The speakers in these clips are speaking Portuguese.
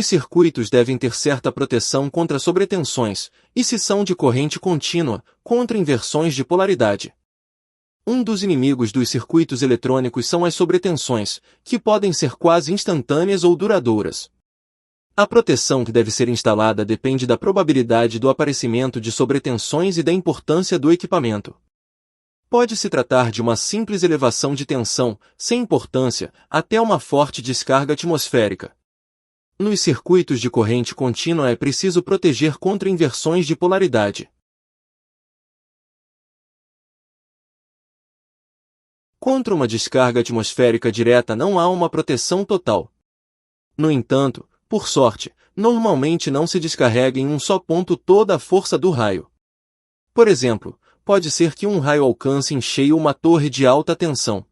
Os circuitos devem ter certa proteção contra sobretensões, e se são de corrente contínua, contra inversões de polaridade. Um dos inimigos dos circuitos eletrônicos são as sobretensões, que podem ser quase instantâneas ou duradouras. A proteção que deve ser instalada depende da probabilidade do aparecimento de sobretensões e da importância do equipamento. Pode-se tratar de uma simples elevação de tensão, sem importância, até uma forte descarga atmosférica. Nos circuitos de corrente contínua é preciso proteger contra inversões de polaridade. Contra uma descarga atmosférica direta não há uma proteção total. No entanto, por sorte, normalmente não se descarrega em um só ponto toda a força do raio. Por exemplo, pode ser que um raio alcance em cheio uma torre de alta tensão.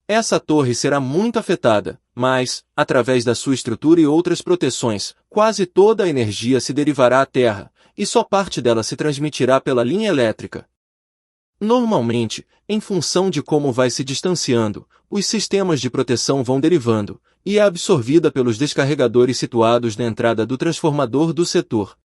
Essa torre será muito afetada, mas, através da sua estrutura e outras proteções, quase toda a energia se derivará à Terra, e só parte dela se transmitirá pela linha elétrica. Normalmente, em função de como vai se distanciando, os sistemas de proteção vão derivando, e é absorvida pelos descarregadores situados na entrada do transformador do setor.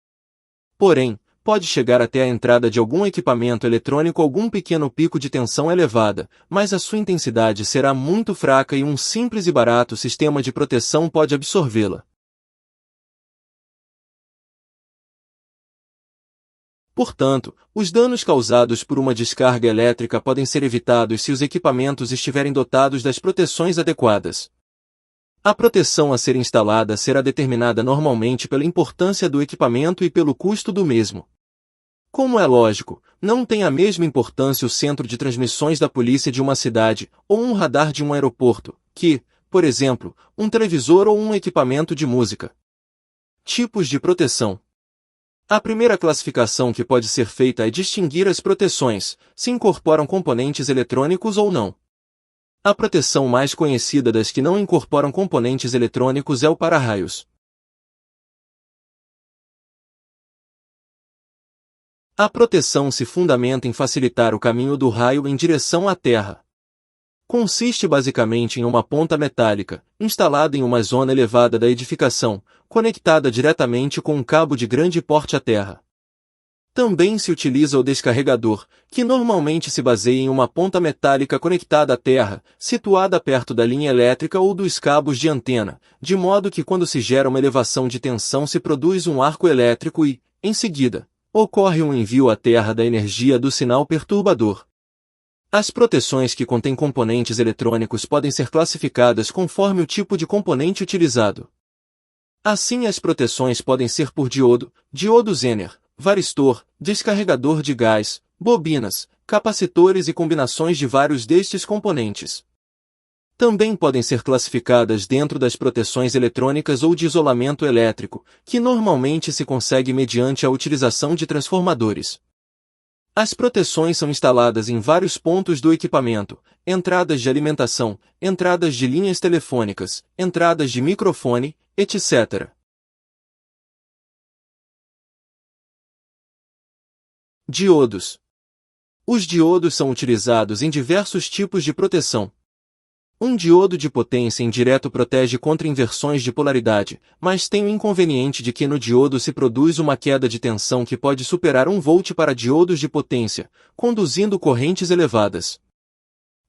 Porém, pode chegar até a entrada de algum equipamento eletrônico algum pequeno pico de tensão elevada, mas a sua intensidade será muito fraca e um simples e barato sistema de proteção pode absorvê-la. Portanto, os danos causados por uma descarga elétrica podem ser evitados se os equipamentos estiverem dotados das proteções adequadas. A proteção a ser instalada será determinada normalmente pela importância do equipamento e pelo custo do mesmo. Como é lógico, não tem a mesma importância o centro de transmissões da polícia de uma cidade, ou um radar de um aeroporto, que, por exemplo, um televisor ou um equipamento de música. Tipos de proteção. A primeira classificação que pode ser feita é distinguir as proteções, se incorporam componentes eletrônicos ou não. A proteção mais conhecida das que não incorporam componentes eletrônicos é o para-raios. A proteção se fundamenta em facilitar o caminho do raio em direção à Terra. Consiste basicamente em uma ponta metálica, instalada em uma zona elevada da edificação, conectada diretamente com um cabo de grande porte à terra. Também se utiliza o descarregador, que normalmente se baseia em uma ponta metálica conectada à terra, situada perto da linha elétrica ou dos cabos de antena, de modo que quando se gera uma elevação de tensão se produz um arco elétrico e, em seguida, ocorre um envio à terra da energia do sinal perturbador. As proteções que contêm componentes eletrônicos podem ser classificadas conforme o tipo de componente utilizado. Assim, as proteções podem ser por diodo, diodo Zener, varistor, descarregador de gás, bobinas, capacitores e combinações de vários destes componentes. Também podem ser classificadas dentro das proteções eletrônicas ou de isolamento elétrico, que normalmente se consegue mediante a utilização de transformadores. As proteções são instaladas em vários pontos do equipamento: entradas de alimentação, entradas de linhas telefônicas, entradas de microfone, etc. Diodos. Os diodos são utilizados em diversos tipos de proteção. Um diodo de potência indireto protege contra inversões de polaridade, mas tem o inconveniente de que no diodo se produz uma queda de tensão que pode superar 1 volt para diodos de potência, conduzindo correntes elevadas.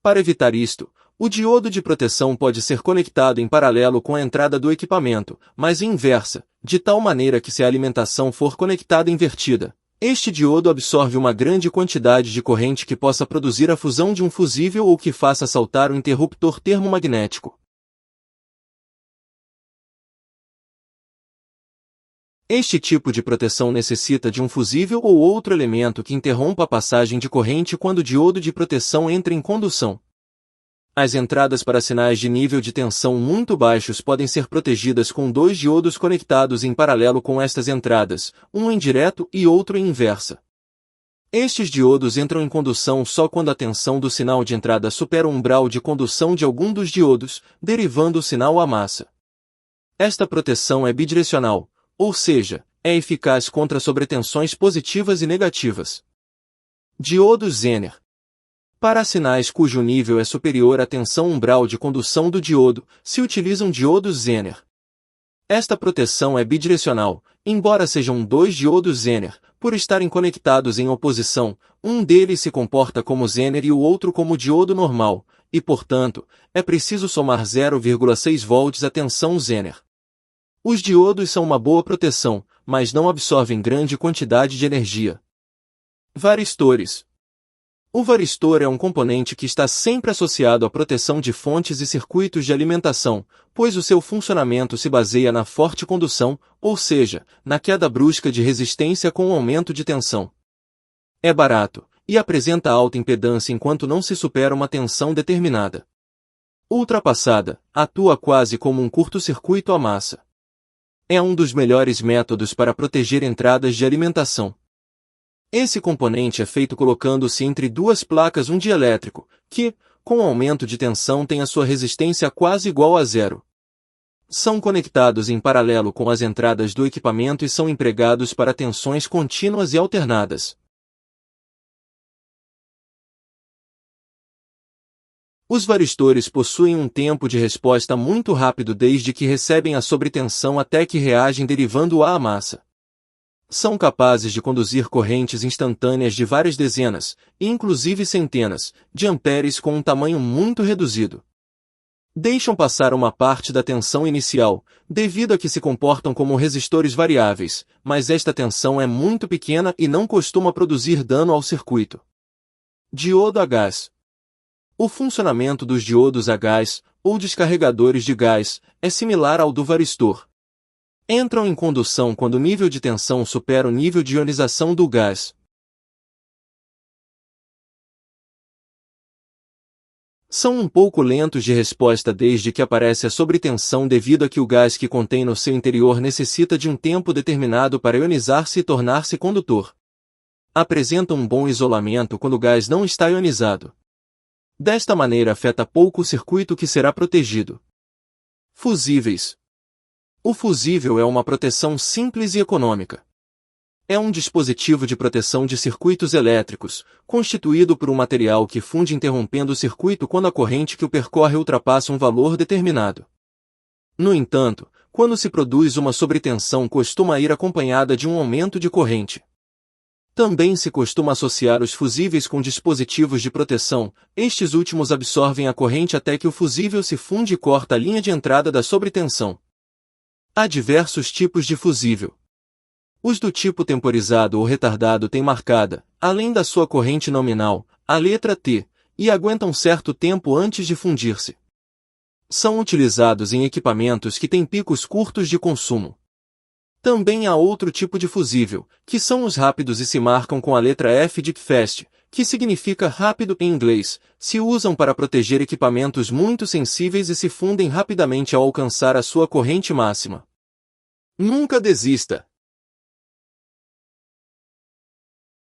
Para evitar isto, o diodo de proteção pode ser conectado em paralelo com a entrada do equipamento, mas inversa, de tal maneira que se a alimentação for conectada invertida, este diodo absorve uma grande quantidade de corrente que possa produzir a fusão de um fusível ou que faça saltar o interruptor termomagnético. Este tipo de proteção necessita de um fusível ou outro elemento que interrompa a passagem de corrente quando o diodo de proteção entra em condução. As entradas para sinais de nível de tensão muito baixos podem ser protegidas com 2 diodos conectados em paralelo com estas entradas, um em direto e outro em inversa. Estes diodos entram em condução só quando a tensão do sinal de entrada supera o umbral de condução de algum dos diodos, derivando o sinal à massa. Esta proteção é bidirecional, ou seja, é eficaz contra sobretensões positivas e negativas. Diodos Zener. Para sinais cujo nível é superior à tensão umbral de condução do diodo, se utilizam diodos Zener. Esta proteção é bidirecional, embora sejam dois diodos Zener, por estarem conectados em oposição, um deles se comporta como Zener e o outro como diodo normal, e portanto, é preciso somar 0,6 volts à tensão Zener. Os diodos são uma boa proteção, mas não absorvem grande quantidade de energia. Varistores. O varistor é um componente que está sempre associado à proteção de fontes e circuitos de alimentação, pois o seu funcionamento se baseia na forte condução, ou seja, na queda brusca de resistência com o aumento de tensão. É barato, e apresenta alta impedância enquanto não se supera uma tensão determinada. Ultrapassada, atua quase como um curto-circuito à massa. É um dos melhores métodos para proteger entradas de alimentação. Esse componente é feito colocando-se entre duas placas um dielétrico, que, com o aumento de tensão tem a sua resistência quase igual a zero. São conectados em paralelo com as entradas do equipamento e são empregados para tensões contínuas e alternadas. Os varistores possuem um tempo de resposta muito rápido desde que recebem a sobretensão até que reagem derivando-a à massa. São capazes de conduzir correntes instantâneas de várias dezenas, e inclusive centenas, de amperes com um tamanho muito reduzido. Deixam passar uma parte da tensão inicial, devido a que se comportam como resistores variáveis, mas esta tensão é muito pequena e não costuma produzir dano ao circuito. Diodo a gás. O funcionamento dos diodos a gás, ou descarregadores de gás, é similar ao do varistor. Entram em condução quando o nível de tensão supera o nível de ionização do gás. São um pouco lentos de resposta desde que aparece a sobretensão devido a que o gás que contém no seu interior necessita de um tempo determinado para ionizar-se e tornar-se condutor. Apresentam um bom isolamento quando o gás não está ionizado. Desta maneira afeta pouco o circuito que será protegido. Fusíveis. O fusível é uma proteção simples e econômica. É um dispositivo de proteção de circuitos elétricos, constituído por um material que funde interrompendo o circuito quando a corrente que o percorre ultrapassa um valor determinado. No entanto, quando se produz uma sobretensão costuma ir acompanhada de um aumento de corrente. Também se costuma associar os fusíveis com dispositivos de proteção, estes últimos absorvem a corrente até que o fusível se funde e corta a linha de entrada da sobretensão. Há diversos tipos de fusível. Os do tipo temporizado ou retardado têm marcada, além da sua corrente nominal, a letra T, e aguentam certo tempo antes de fundir-se. São utilizados em equipamentos que têm picos curtos de consumo. Também há outro tipo de fusível, que são os rápidos e se marcam com a letra F de fast, que significa rápido em inglês, se usam para proteger equipamentos muito sensíveis e se fundem rapidamente ao alcançar a sua corrente máxima. Nunca desista!